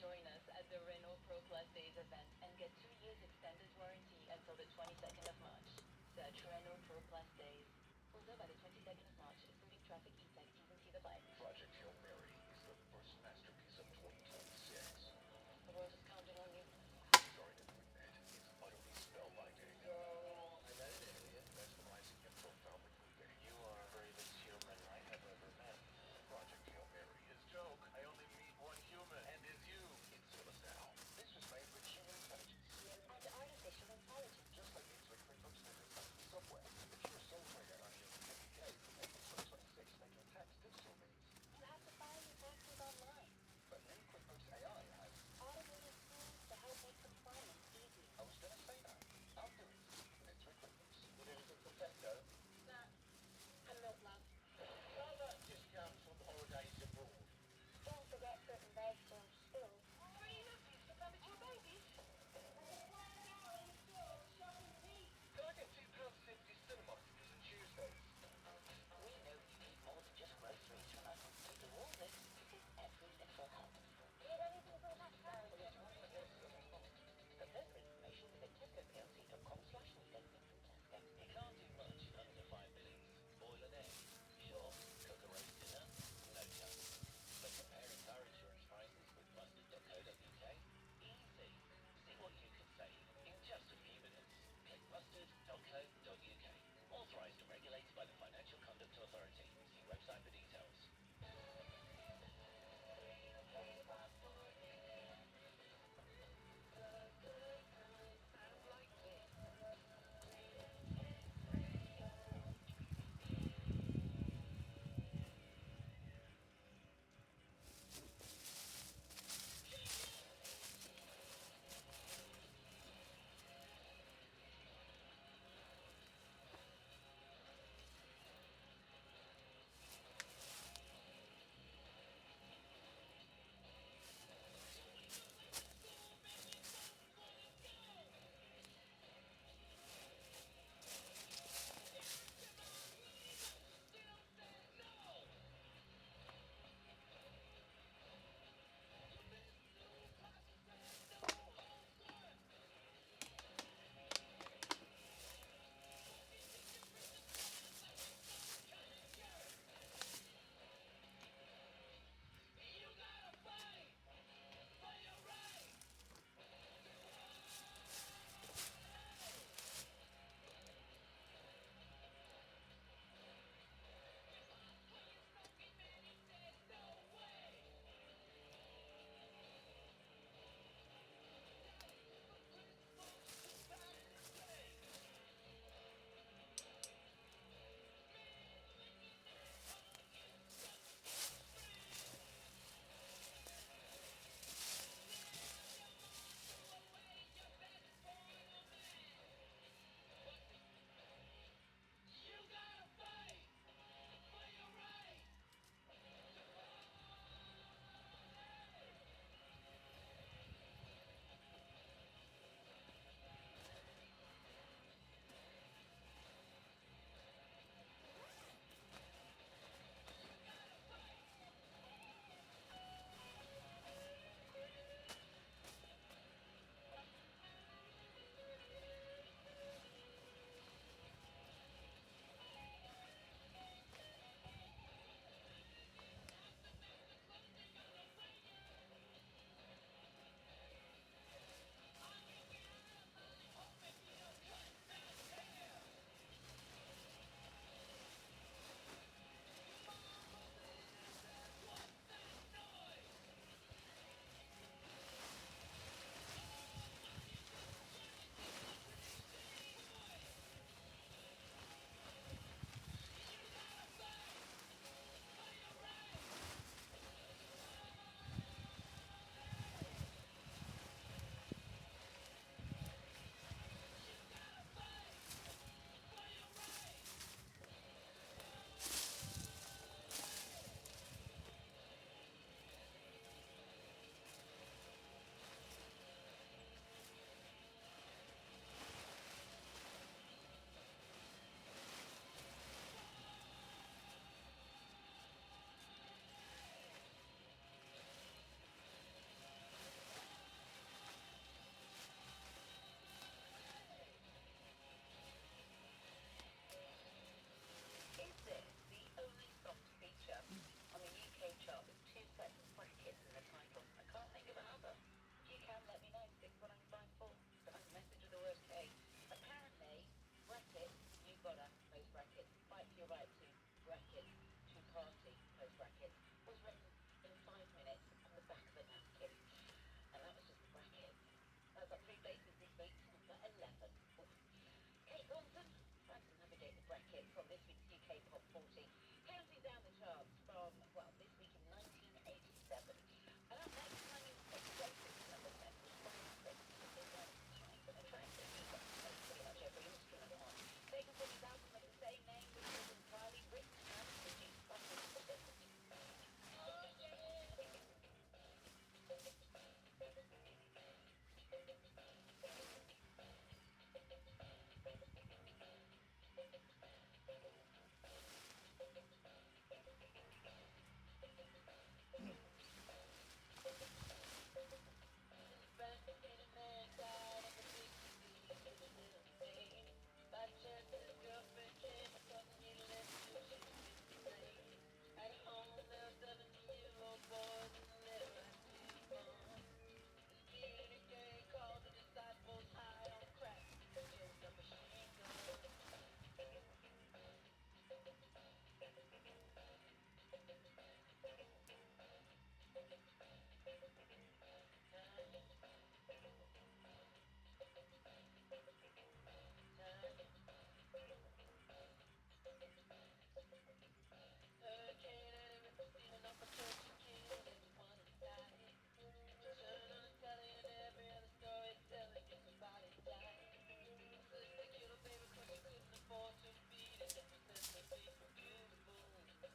Join us at the Renault Pro Plus Days event and get 2 years extended warranty until the 22nd of March. Search Renault Pro Plus Days. Also by the 22nd of March, excluding traffic e-tech, T's and see the bike. Project Hail Mary is the first masterpiece of 2026. The world is counting on you. Sorry to admit, it's utterly spellbinding. Yo. I met an alien mesmerizing and profoundly moving. You are the bravest human I have ever met. Project Hail Mary is Joke, I only meet one human, and it's you. in service now. This was made with human intelligence. And artificial intelligence. Just like these 3 QuickBooks and subway. If you're a sole trader earning 50K, April 2026 make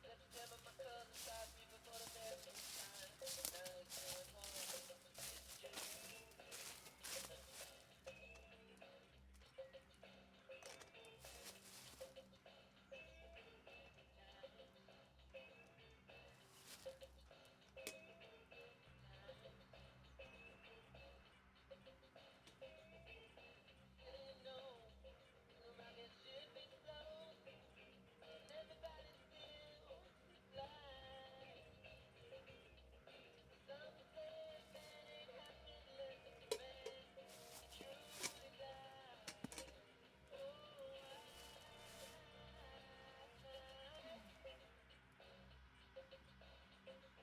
September, my cousin shot me before the very first time. Now he's going home. It's June. You know, the rocket ship explodes, and everybody still flies. Some say man ain't happy unless man truly flies. Oh, I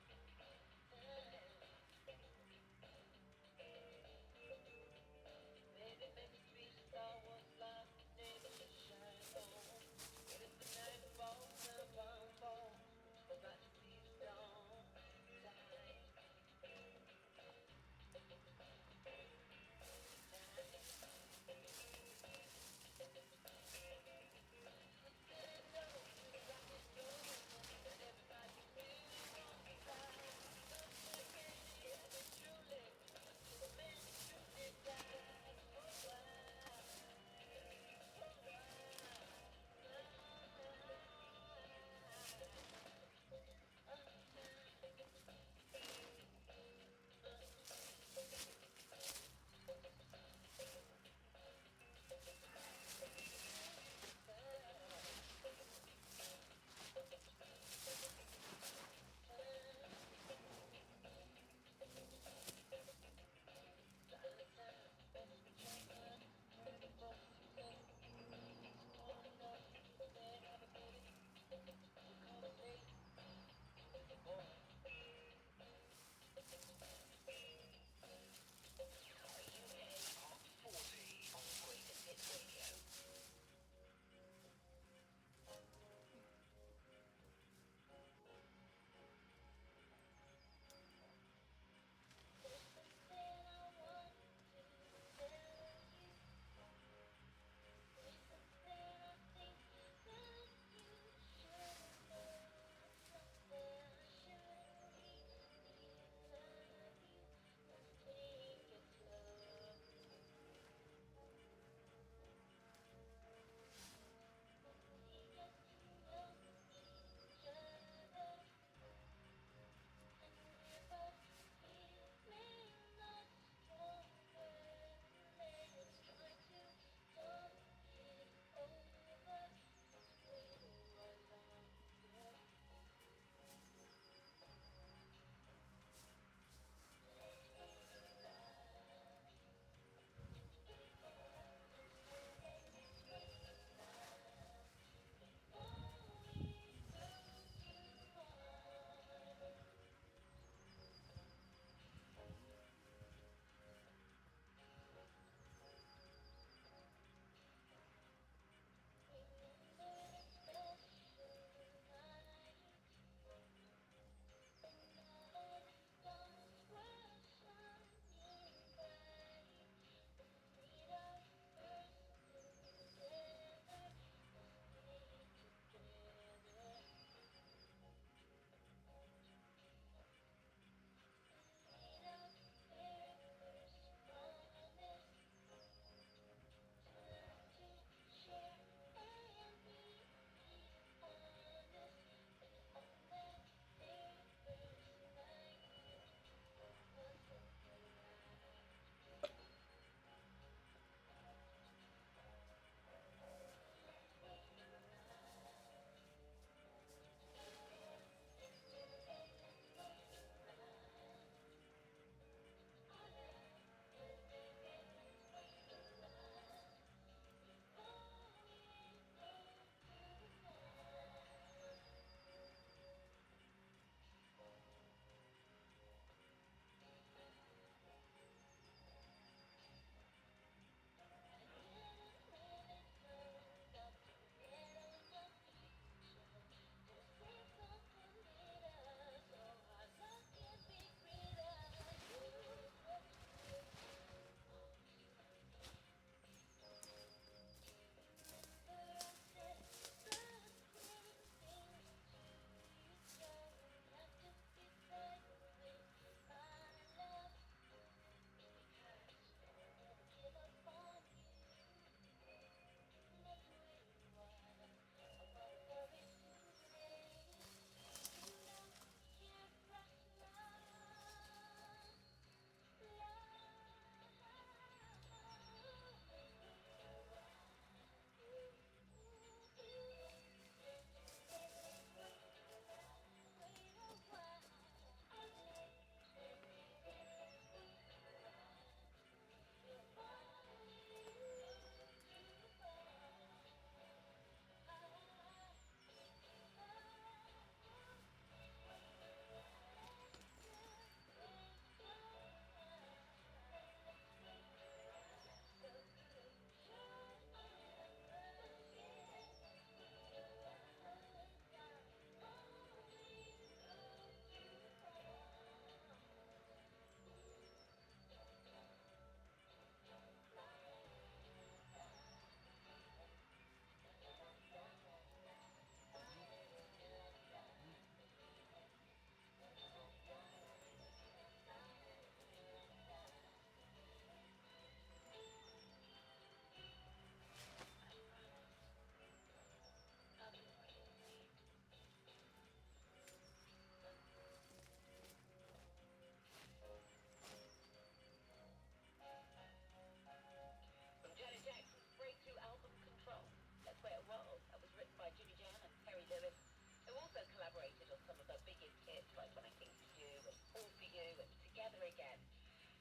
again.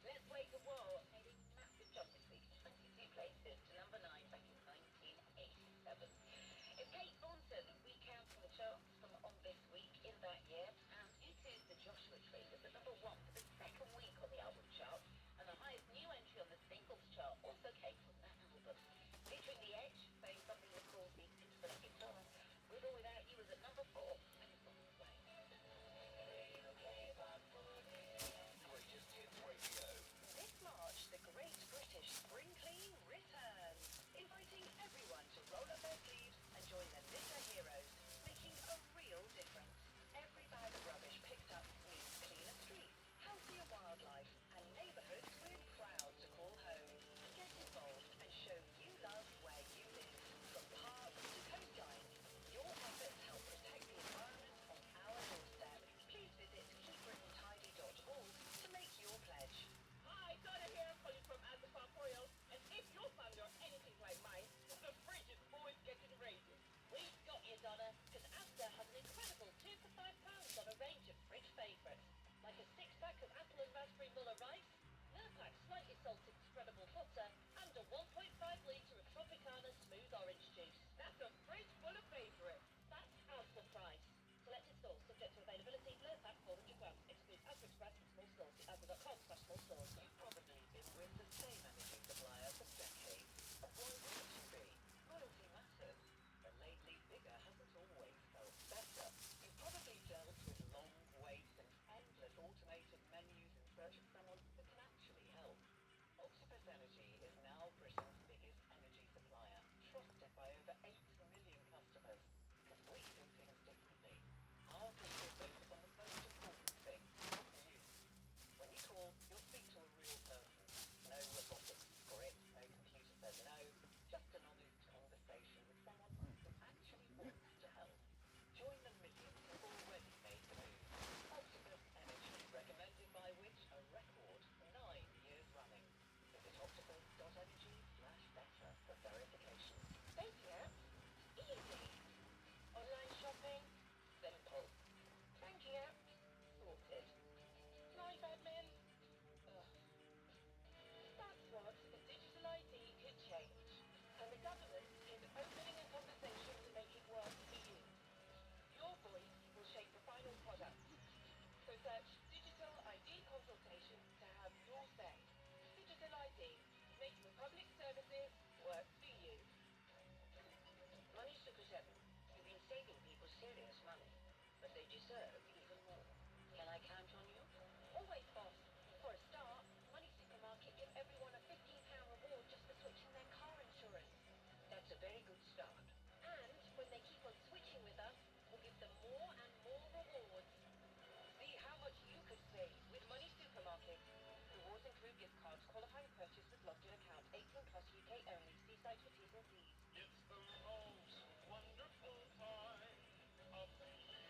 Let's wait a while. Made a massive jump this week, 22 places to number 9 back in 1987. If Kate Thornton recounts from the charts from on this week in that year, and U2's The Joshua Tree was at number 1 for the second week on the album chart, and the highest new entry on the singles chart also came from that album. Featuring The Edge, saying something that calls me infinite guitar, With or Without You was at number 4. And it's on its way. Greatest Hits Radio. This March, the Great British Spring Clean returns, inviting everyone to roll up their sleeves and join the litter heroes, making a real difference. Every bag of rubbish picked up means cleaner streets, healthier wildlife, and neighbourhoods we're proud to call home. Get involved and show you love where you live. From parks to coastlines, your efforts help protect the environment on our doorstep. Please visit keepbritaintidy.org to make your pledge. Hi, Donna here, calling from Asapar Royal. And if your family are anything like mine, the fridge is always getting raided. We've got you, Donna, because Asda has an incredible 2 for £5 on a range of fridge favourites, like a 6-pack of apple and raspberry Muller rice, Nurpack slightly salted spreadable butter, and a 1.5 litre of Tropicana smooth orange juice. That's a fridge full of favorites. That's Asda price. Selected stores subject to availability. Nurpack 400 grams. Excludes Asda Express and small stores. See Asda.com/small stores. You've probably been with the same energy supplier for decades. Why wouldn't you be? Loyalty matters. But lately, bigger hasn't always felt better. You've probably dealt with long waits and endless automated menus in search of someone who can actually help. Octopus Energy is now Britain's biggest energy supplier, trusted by over 8 million customers. Because we do things differently. Our people focus on the most important thing, you. When you call, you'll speak to a real person. No robotic script, no computer says no, just an honest conversation with someone who actually wants to help. Join the millions who've already made the move. Octopus Energy, recommended by which a record 9 years running. Visit octopus.energy/better for verification. Dating apps? Easy. Online shopping? Simple. Banking apps? Sorted. Life admin? Ugh. That's what a digital ID could change. And the government is opening a conversation to make it work for you. Your voice will shape the final product. So search Digital ID Consultation to have your say. Digital ID, making public services work for you. Money Super 7. You've been saving people serious money, but they deserve even more. Can I count on you? Always, boss. For a start, Money Supermarket give everyone a £15 reward just for switching their car insurance. That's a very good start. And when they keep on switching with us, we'll give them more and more rewards. See how much you could save with Money Supermarket. Rewards include gift cards, qualifying purchase with logged in account, 18 plus UK only. See site for T's and C's. It's the most wonderful time of the year.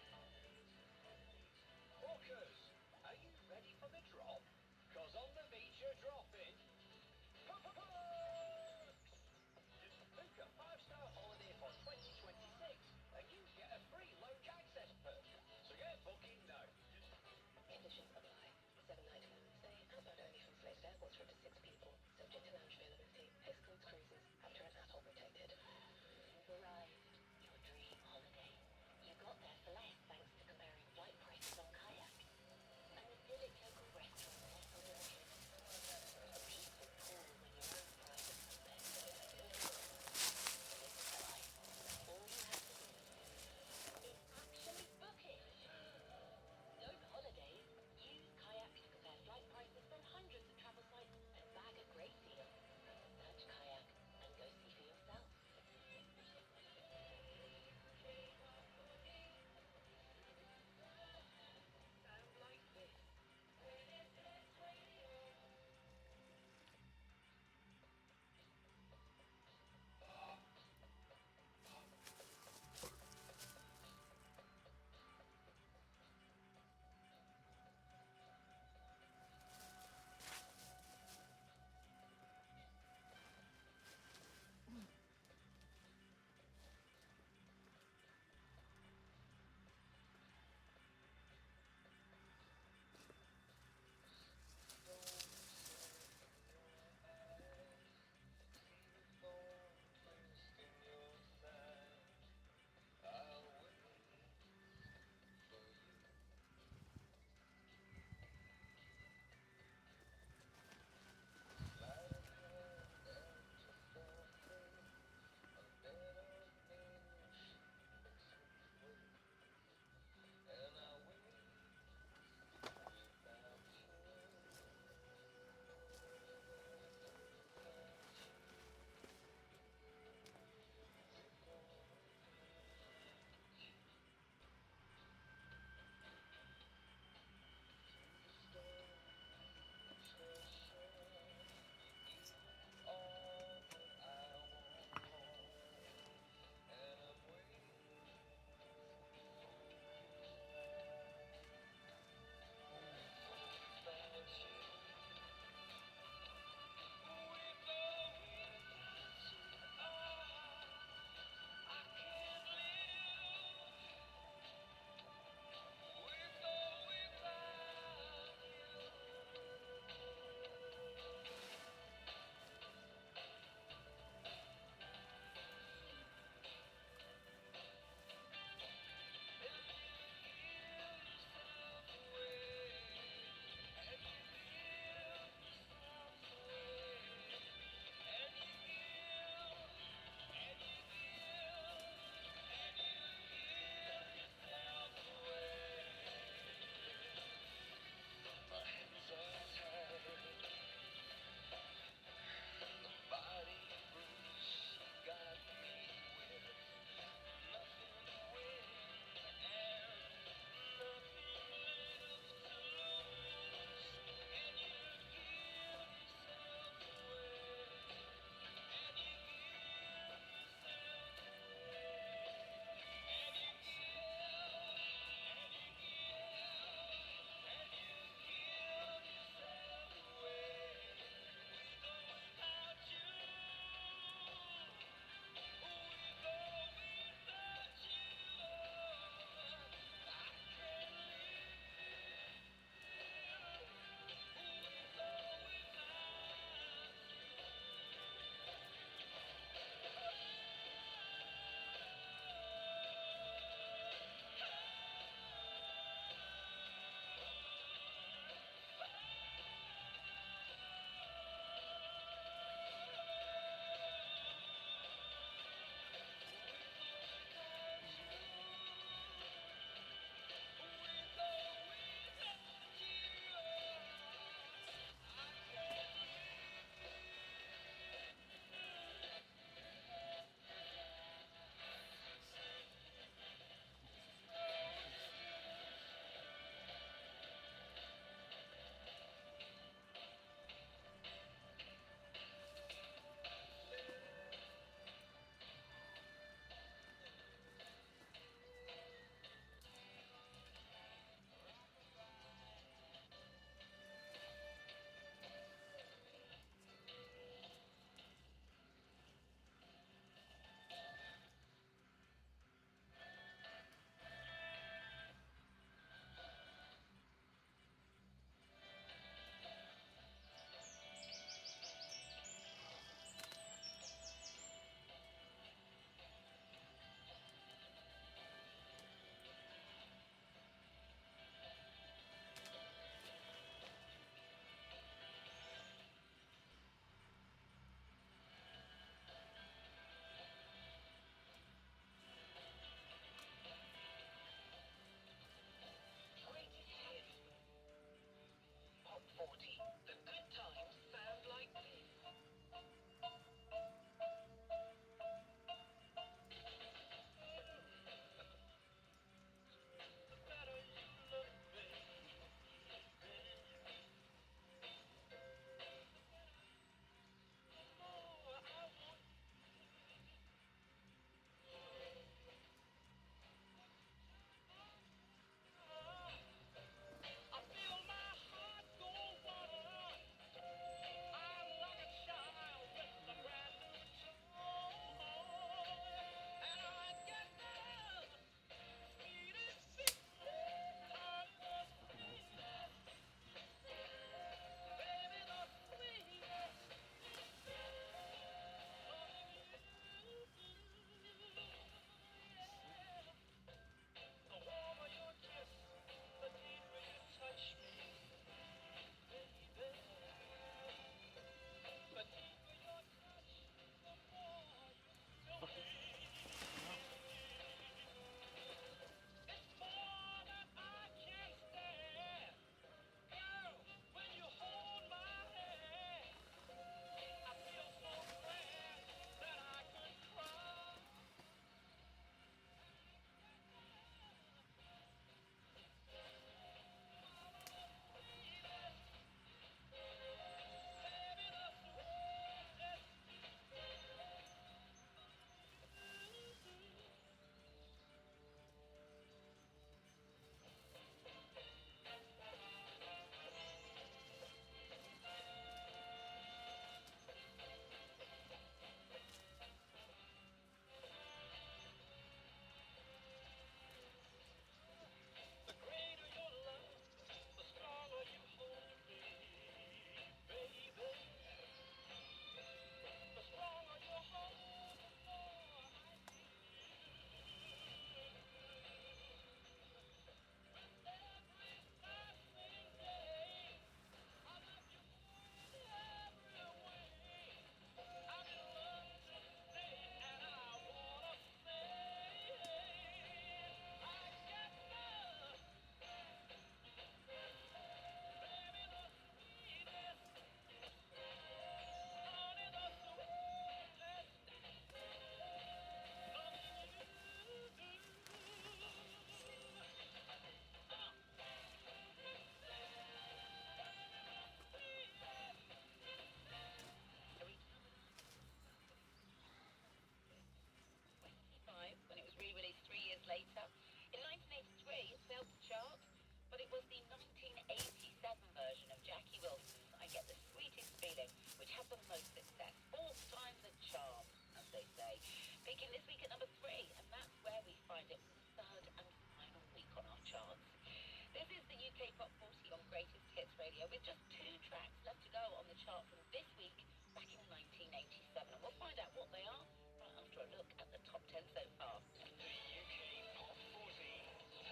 K-pop 40 on Greatest Hits Radio with just 2 tracks left to go on the chart from this week back in 1987. And we'll find out what they are right after a look at the top 10 so far. The UK Pop 40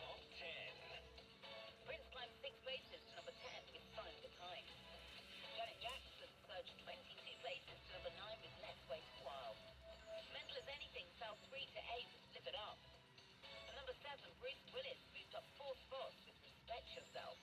Top 10. Prince climbed 6 places to number 10 with Sign of the Times. Janet Jackson surged 22 places to number 9 with Let's Wait a While. Mental as Anything fell 3 to 8 with Live It Up. At number 7, Bruce Willis moved up 4 spots with Respect Yourself.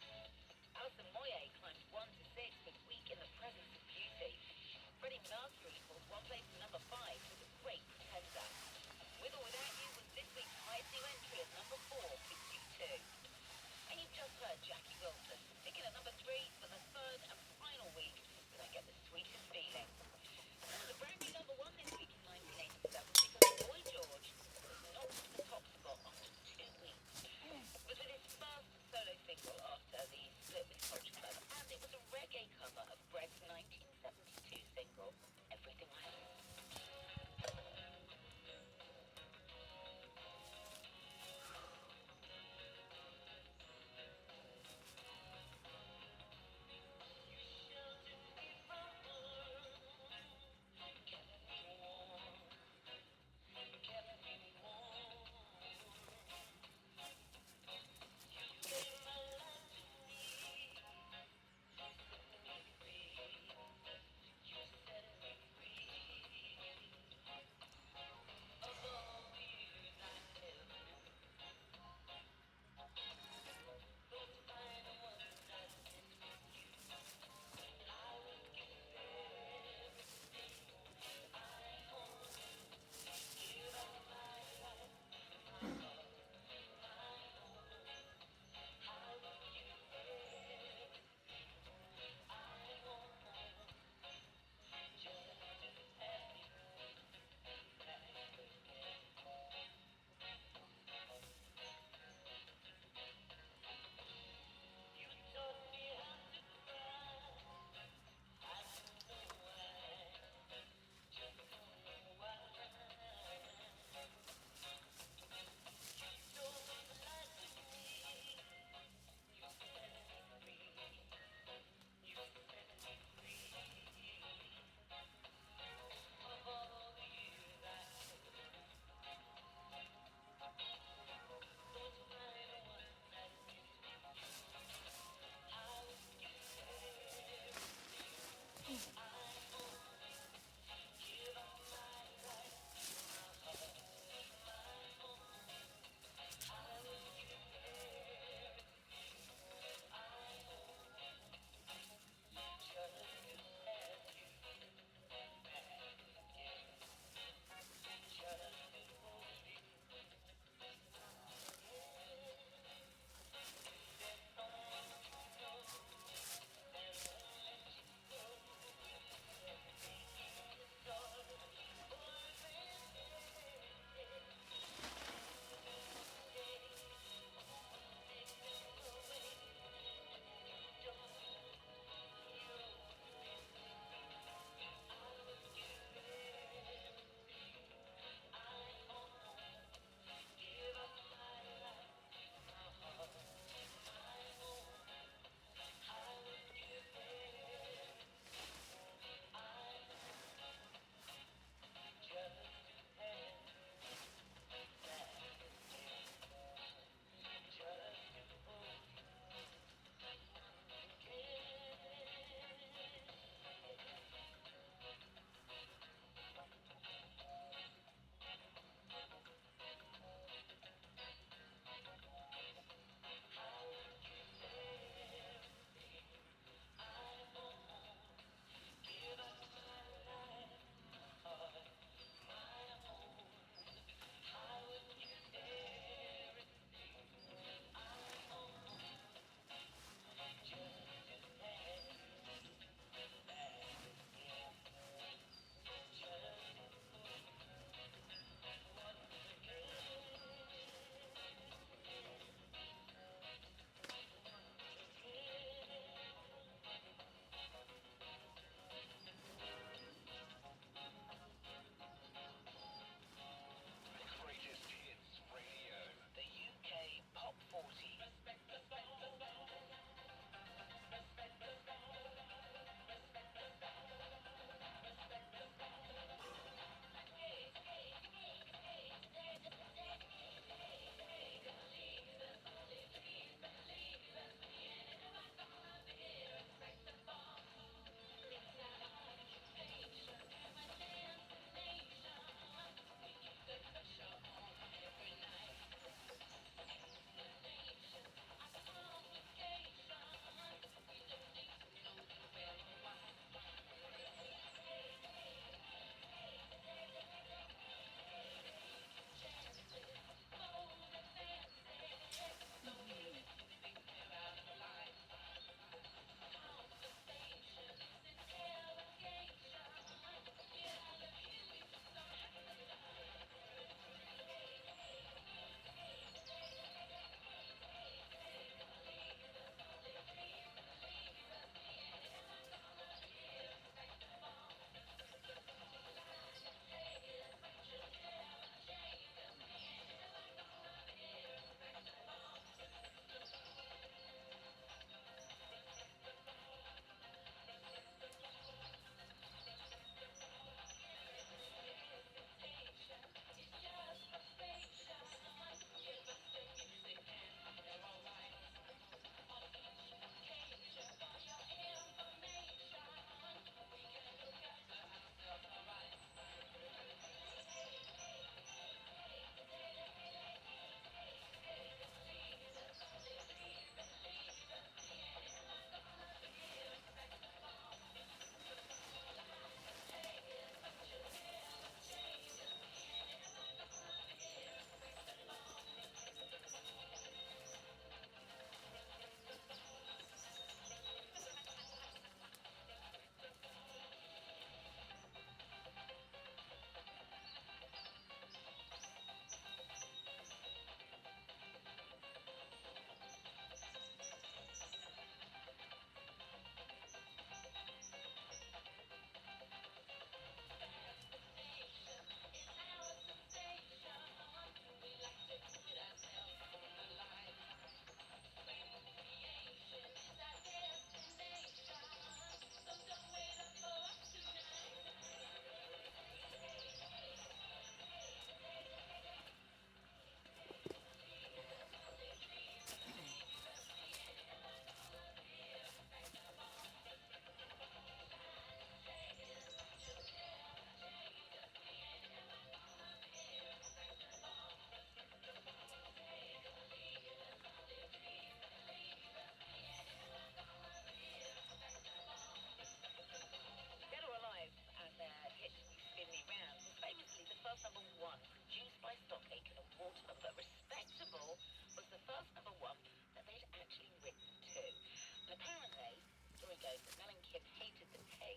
ago that Mel and Kip hated the pay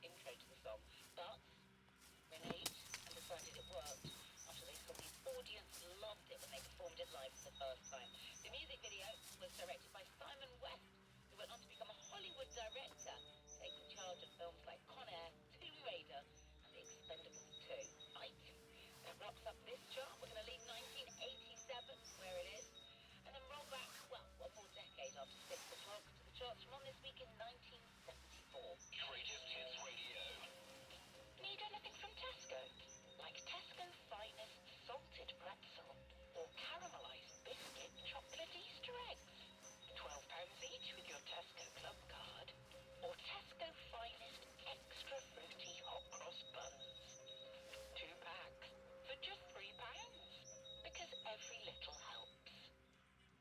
intro to the song, but reneged and decided it worked after they saw the audience loved it when they performed it live for the first time. The music video was directed by Simon West, who went on to become a Hollywood director, taking charge of films like Con Air, Tomb Raider, and The Expendables 2. Right, that wraps up this chart. We're going to leave 1987 where it is, and then roll back, well, one more decade after 6 o'clock to the charts from on this week in 1974. Greatest Hits Radio. Need anything from Tesco? Like Tesco Finest Salted Pretzel or Caramelised Biscuit Chocolate Easter Eggs? £12 each with your Tesco Club card. Or Tesco Finest Extra Fruity Hot Cross Buns. 2 packs for just £3. Because every little helps.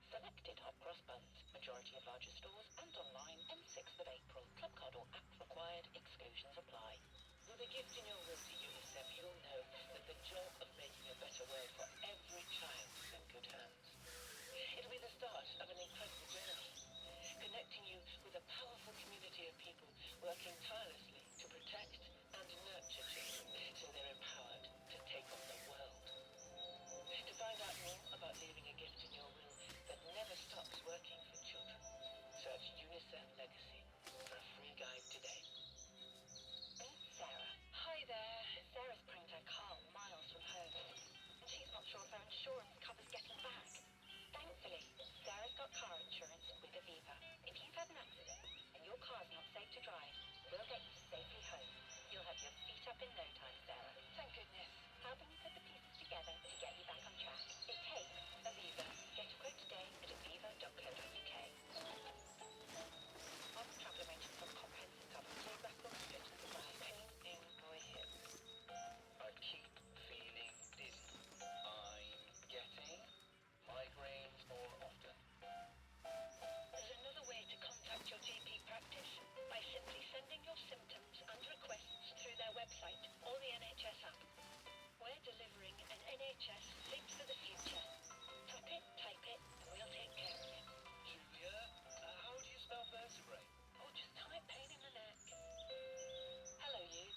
Selected hot cross buns, majority of larger stores and online, and 6th of April. Club card or app required, exclusions apply. With a gift in your will to UNICEF, you'll know that the job of making a better world for every child is in good hands. It'll be the start of an incredible journey, connecting you with a powerful community of people working tirelessly to protect and nurture children so they're empowered to take on the world. To find out more about leaving a gift in your will that never stops working for children, search UNICEF Legacy for a free guide today. Meet Sarah. Hi there. Sarah's pruned her car miles from home, and she's not sure if her insurance covers getting back. Thankfully, Sarah's got car insurance with Aviva. If you've had an accident and your car's not safe to drive, we'll get you safely home. You'll have your feet up in no time, Sarah. Thank goodness. Helping you put the pieces together to get you back on track. It takes Aviva. Get a quote today at aviva.co.uk. On travel arrangements on comprehensive cover, geographical restrictions apply. Pain in my hip. I keep feeling dizzy. I'm getting migraines more often. There's another way to contact your GP practice by simply sending your symptoms and requests through their website or the NHS app. We're delivering an NHS Think for the Future. Tap it, type it, and we'll take care of it. Julia, how do you spell vertebrae? Or just type pain in the neck. Hello, you.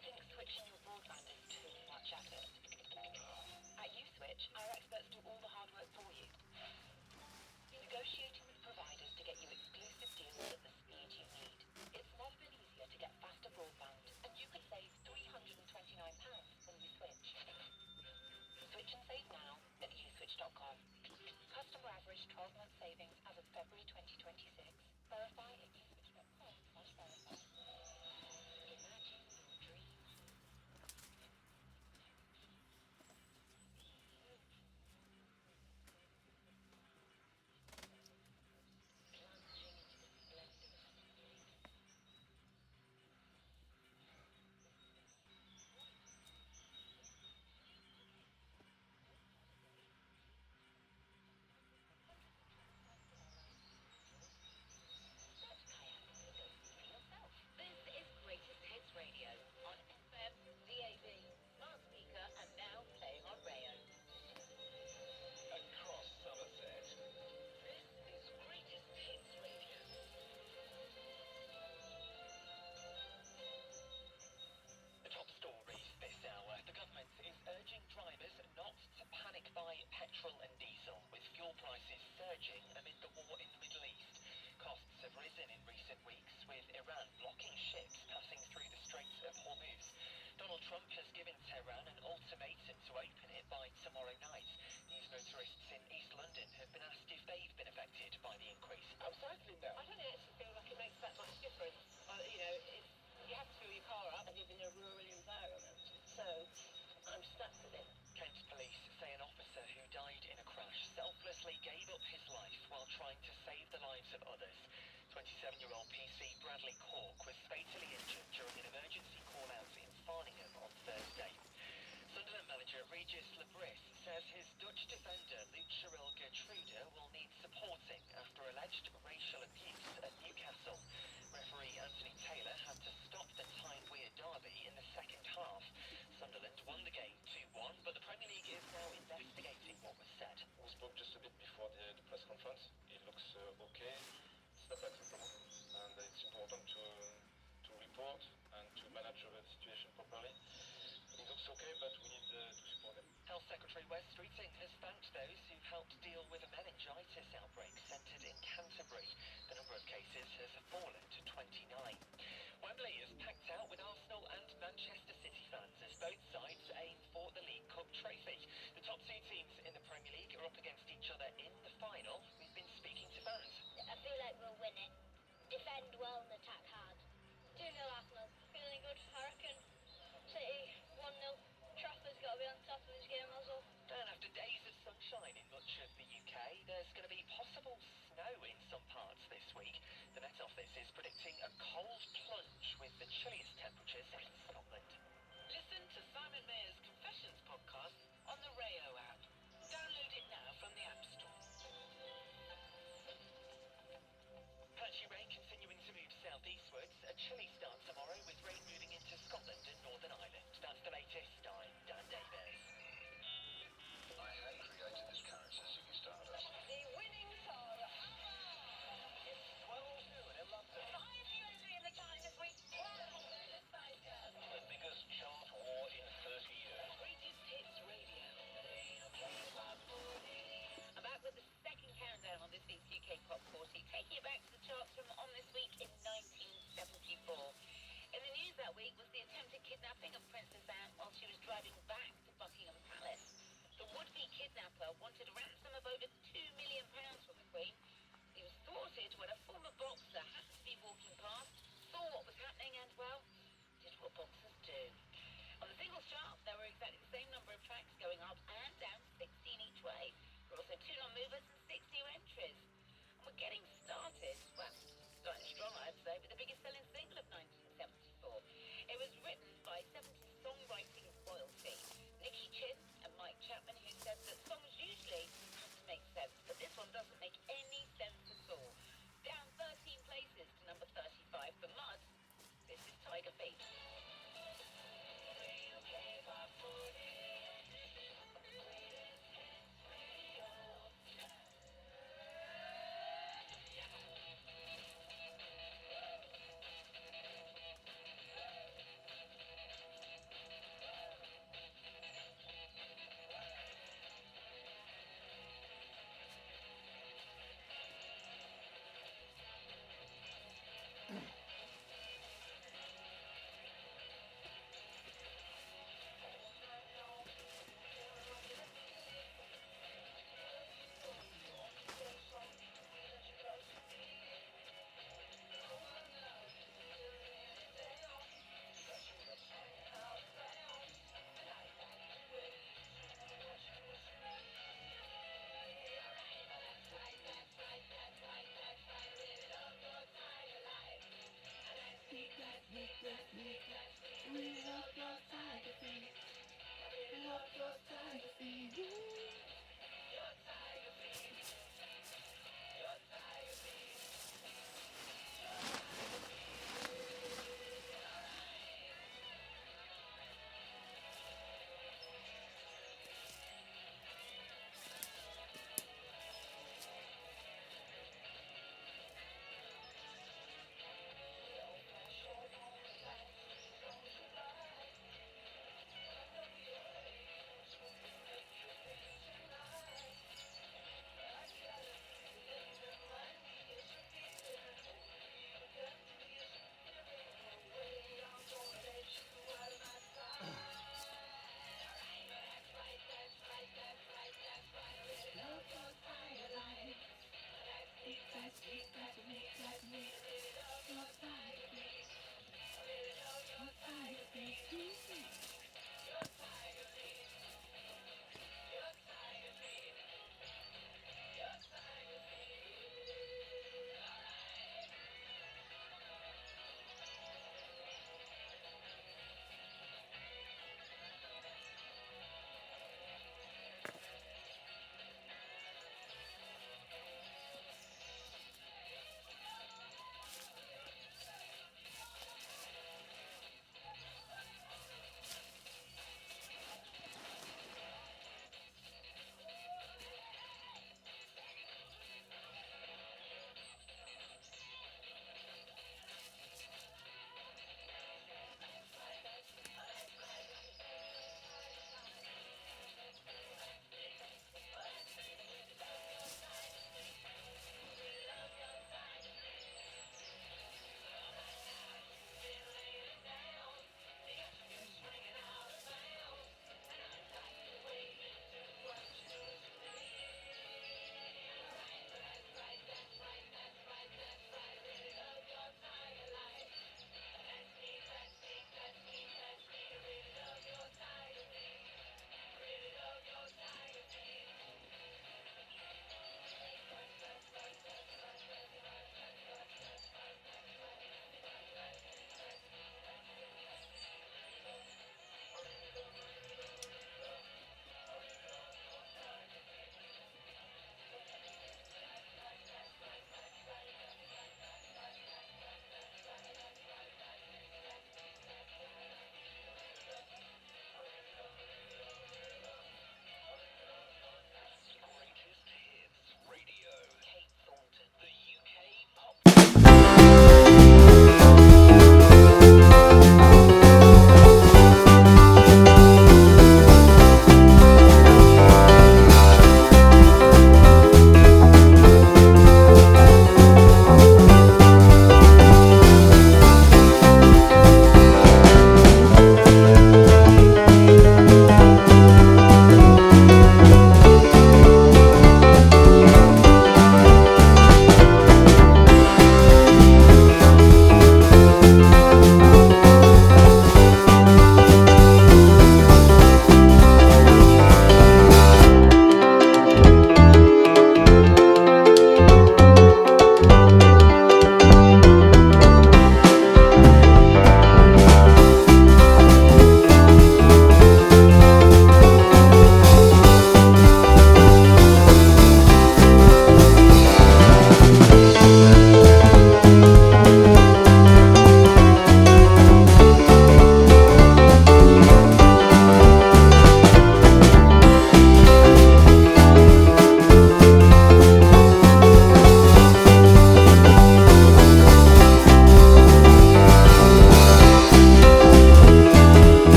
Think switching your broadband is too much effort? At USwitch, our experts do all the hard work for you. Negotiating with providers to get you exclusive deals at the speed you need. It's never been easier to get faster broadband, and you could save £329 when you switch. Switch and save now at uswitch.com. Customer average 12-month savings as of February 2026. Verify at uswitch.com/verify. Imagine your dreams. Plunging into the splendor of spring. Let's kayak and go see for yourself. This is Greatest Hits Radio on FM, DAB, smart speaker, and now playing on Rayo. Across Somerset. This is Greatest Hits Radio. The top stories this hour. The government is urging drivers not to panic buy petrol and diesel, with fuel prices surging amid the war in the Middle East. Costs have risen in recent weeks, with Iran blocking ships passing through the Straits of Hormuz. Donald Trump has given Tehran an ultimatum to open it by tomorrow night. These motorists in East London have been asked if they've been affected by the increase. I'm cycling now. I don't actually feel like it makes that much difference. You have to fill your car up and live in a rural environment. So, I'm stuck with it. Kent police say an officer who died in a crash selflessly gave up his life while trying to save the lives of others. 27-year-old PC Bradley Cork was fatally injured during an emergency call-out in Farningham on Thursday. Sunderland manager Regis Lebris says his Dutch defender Luke not acceptable, and it's important to report and to manage the situation properly. It looks okay, but we need to support them. Health Secretary Wes Streeting has thanked those who've helped deal with a meningitis outbreak centred in Canterbury. The number of cases has fallen to 29. Wembley is packed out with Arsenal and Manchester City fans as both sides aim for the League Cup trophy. The top two teams in the Premier League are up against each other in the final. We've been speaking to fans. I feel like we'll win it. Defend well and attack hard. 2-0 Arsenal. Feeling good, I reckon. City 1-0. Trafford's got to be on top of his game as well. And after days of sunshine in much of the UK, there's going to be possible snow in some parts this week. The Met Office is predicting a cold plunge with the chilliest temperatures in Scotland. Listen to Simon Mayer's Confessions podcast on the Rayo app. Download it now from the App Store. Patchy rain continuing to move southeastwards. A chilly start tomorrow with rain moving into Scotland and Northern Ireland. That's the latest. I'm Dan Davis. I had created this character, Ziggy Stardust. The winning star. It's 12 noon in London. The highest USV in the chart this week. The biggest chart war in 30 years. Greatest Hits Radio. I'm back with the second countdown on this week's UK Pop 40, taking you back to the charts from On This Week in 1974. In the news that week was the attempted kidnapping of Princess Anne while she was driving back to Buckingham Palace. The would-be kidnapper wanted around